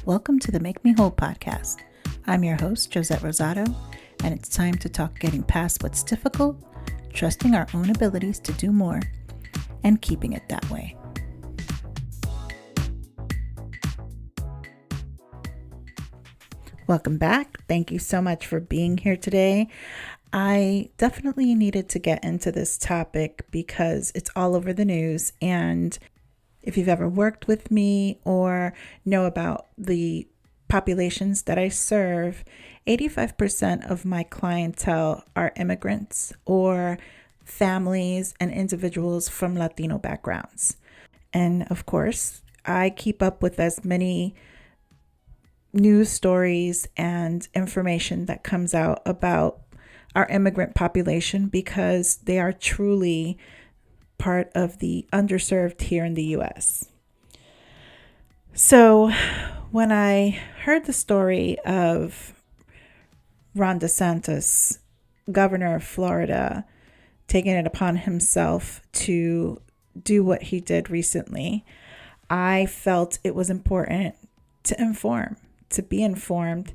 Welcome to the Make Me Whole podcast. I'm your host, Josette Rosado, and it's time to talk getting past what's difficult, trusting our own abilities to do more, and keeping it that way. Welcome back. Thank you so much for being here today. I definitely needed to get into this topic because it's all over the news, and if you've ever worked with me or know about the populations that I serve, 85% of my clientele are immigrants or families and individuals from Latino backgrounds. And of course, I keep up with as many news stories and information that comes out about our immigrant population because they are truly part of the underserved here in the U.S. So when I heard the story of Ron DeSantis, governor of Florida, taking it upon himself to do what he did recently, I felt it was important to be informed.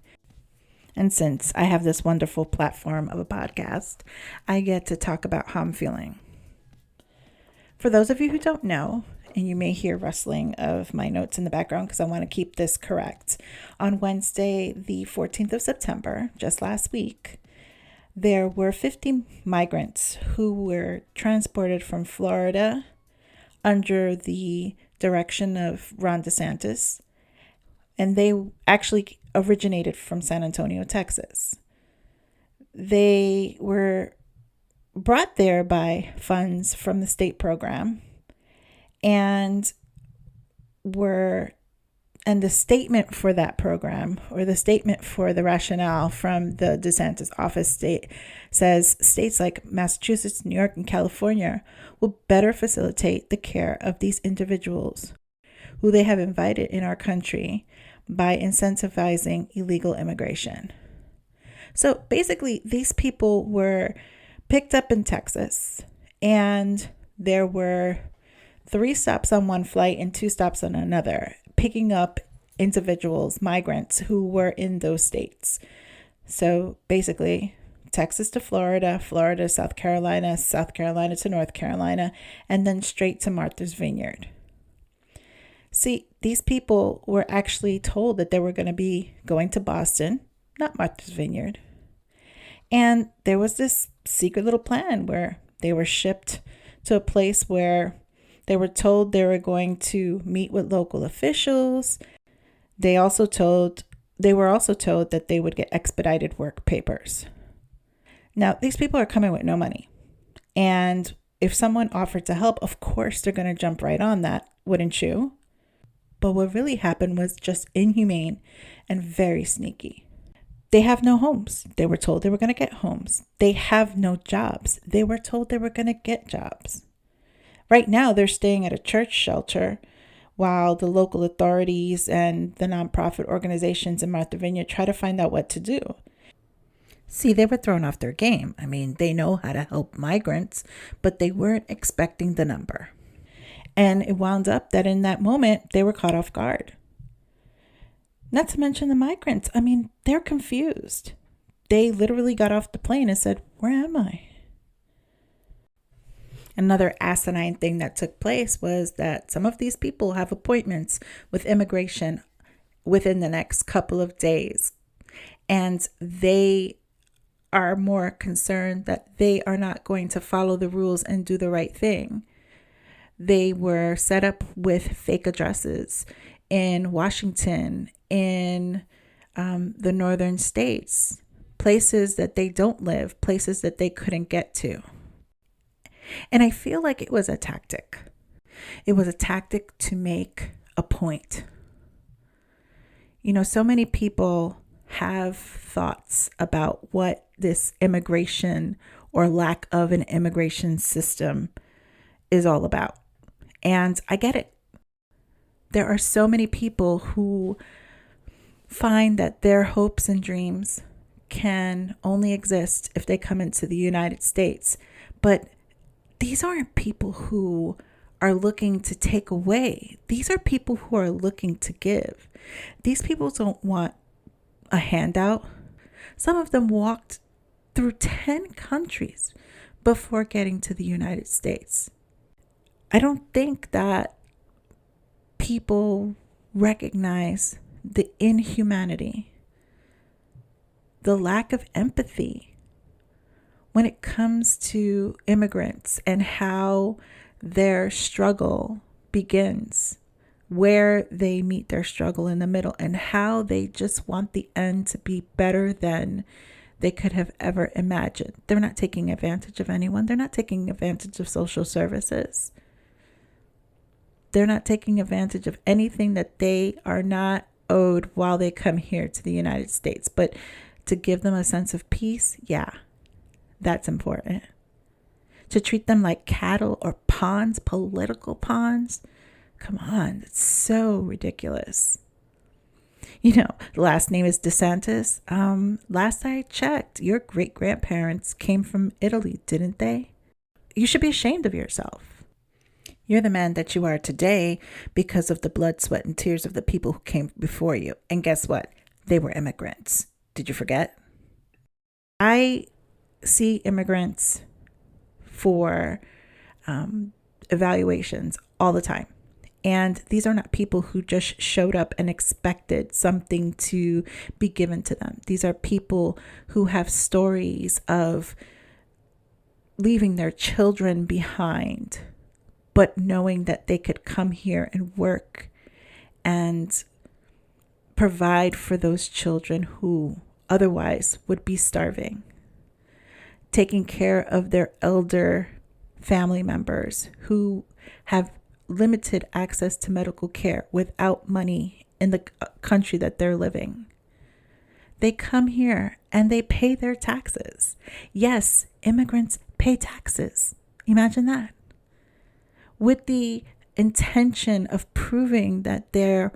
And since I have this wonderful platform of a podcast, I get to talk about how I'm feeling. For those of you who don't know, and you may hear rustling of my notes in the background because I want to keep this correct, on Wednesday, the 14th of September, just last week, there were 50 migrants who were transported from Florida under the direction of Ron DeSantis, and they actually originated from San Antonio, Texas. They were brought there by funds from the state program and the statement for that program, or the statement for the rationale from the DeSantis office says states like Massachusetts, New York, and California will better facilitate the care of these individuals who they have invited in our country by incentivizing illegal immigration. So basically, these people were picked up in Texas, and there were 3 stops on one flight and 2 stops on another, picking up individuals, migrants who were in those states. So basically, Texas to Florida, Florida to South Carolina, South Carolina to North Carolina, and then straight to Martha's Vineyard. See, these people were actually told that they were going to be going to Boston, not Martha's Vineyard. And there was this secret little plan where they were shipped to a place where they were told they were going to meet with local officials. They were also told that they would get expedited work papers. Now, these people are coming with no money. And if someone offered to help, of course, they're going to jump right on that, wouldn't you? But what really happened was just inhumane and very sneaky. They have no homes. They were told they were going to get homes. They have no jobs. They were told they were going to get jobs. Right now, they're staying at a church shelter while the local authorities and the nonprofit organizations in Martha Vineyard try to find out what to do. See, they were thrown off their game. I mean, they know how to help migrants, but they weren't expecting the number. And it wound up that in that moment, they were caught off guard. Not to mention the migrants. I mean, they're confused. They literally got off the plane and said, "Where am I?" Another asinine thing that took place was that some of these people have appointments with immigration within the next couple of days. And they are more concerned that they are not going to follow the rules and do the right thing. They were set up with fake addresses in Washington, in the northern states, places that they don't live, places that they couldn't get to. And I feel like it was a tactic. It was a tactic to make a point. You know, so many people have thoughts about what this immigration or lack of an immigration system is all about. And I get it. There are so many people who find that their hopes and dreams can only exist if they come into the United States. But these aren't people who are looking to take away. These are people who are looking to give. These people don't want a handout. Some of them walked through 10 countries before getting to the United States. I don't think that people recognize the inhumanity, the lack of empathy when it comes to immigrants and how their struggle begins, where they meet their struggle in the middle, and how they just want the end to be better than they could have ever imagined. They're not taking advantage of anyone. They're not taking advantage of social services. They're not taking advantage of anything that they are not owed while they come here to the United States. But to give them a sense of peace, yeah, that's important. To treat them like cattle or pawns, political pawns, come on, it's so ridiculous. You know, the last name is DeSantis. Last I checked, your great-grandparents came from Italy, didn't they? You should be ashamed of yourself. You're the man that you are today because of the blood, sweat, and tears of the people who came before you. And guess what? They were immigrants. Did you forget? I see immigrants for evaluations all the time. And these are not people who just showed up and expected something to be given to them. These are people who have stories of leaving their children behind, but knowing that they could come here and work and provide for those children who otherwise would be starving, taking care of their elder family members who have limited access to medical care without money in the country that they're living. They come here and they pay their taxes. Yes, immigrants pay taxes. Imagine that. With the intention of proving that they're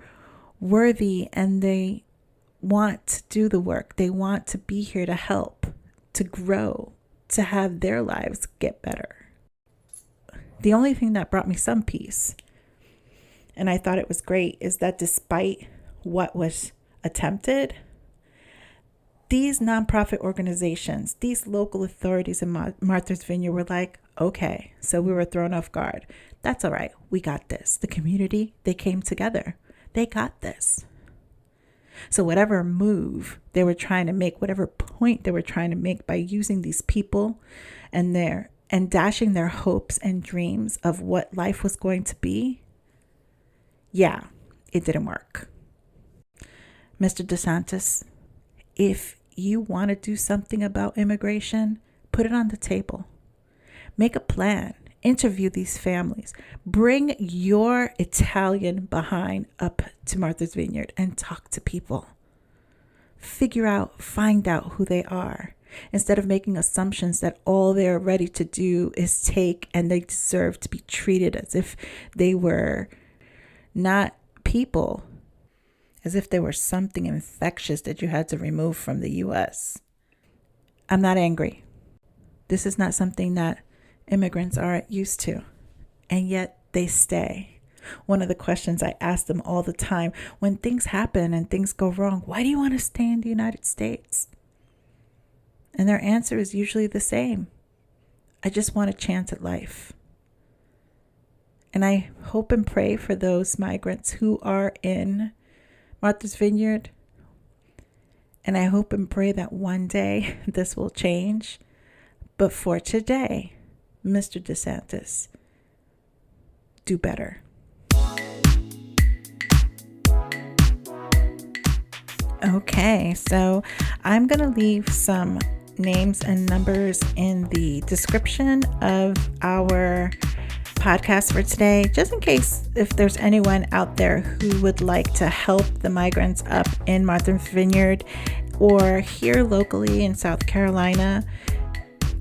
worthy and they want to do the work. They want to be here to help, to grow, to have their lives get better. The only thing that brought me some peace, and I thought it was great, is that despite what was attempted, these nonprofit organizations, these local authorities in Martha's Vineyard were like, okay, so we were thrown off guard. That's all right. We got this. The community, they came together. They got this. So whatever move they were trying to make, whatever point they were trying to make by using these people and dashing their hopes and dreams of what life was going to be, yeah, it didn't work. Mr. DeSantis, if you want to do something about immigration, put it on the table. Make a plan. Interview these families. Bring your Italian behind up to Martha's Vineyard and talk to people. Find out who they are, instead of making assumptions that all they're ready to do is take and they deserve to be treated as if they were not people, as if they were something infectious that you had to remove from the U.S. I'm not angry. This is not something that immigrants aren't used to, and yet they stay. One of the questions I ask them all the time, when things happen and things go wrong, why do you want to stay in the United States? And their answer is usually the same. I just want a chance at life. And I hope and pray for those migrants who are in Martha's Vineyard. And I hope and pray that one day this will change. But for today, Mr. DeSantis, do better. Okay, so I'm going to leave some names and numbers in the description of our podcast for today, just in case if there's anyone out there who would like to help the migrants up in Martha's Vineyard or here locally in South Carolina.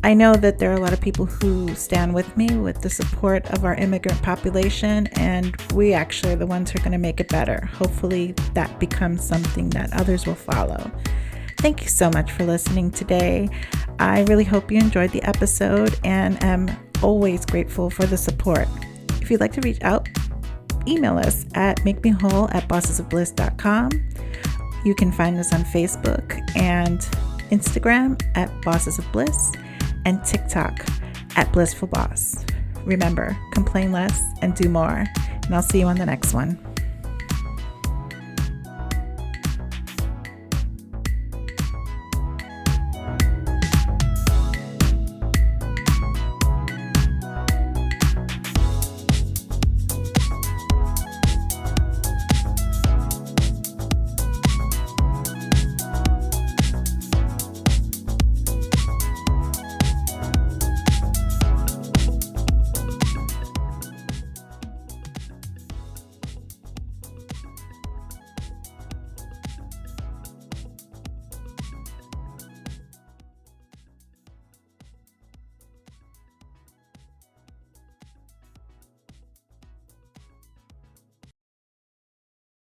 I know that there are a lot of people who stand with me with the support of our immigrant population, and we actually are the ones who are going to make it better. Hopefully that becomes something that others will follow. Thank you so much for listening today. I really hope you enjoyed the episode and am always grateful for the support. If you'd like to reach out, email us at makemewhole@bossesofbliss.com. You can find us on Facebook and Instagram at Bosses of Bliss and TikTok at Blissful Boss. Remember, complain less and do more. And I'll see you on the next one.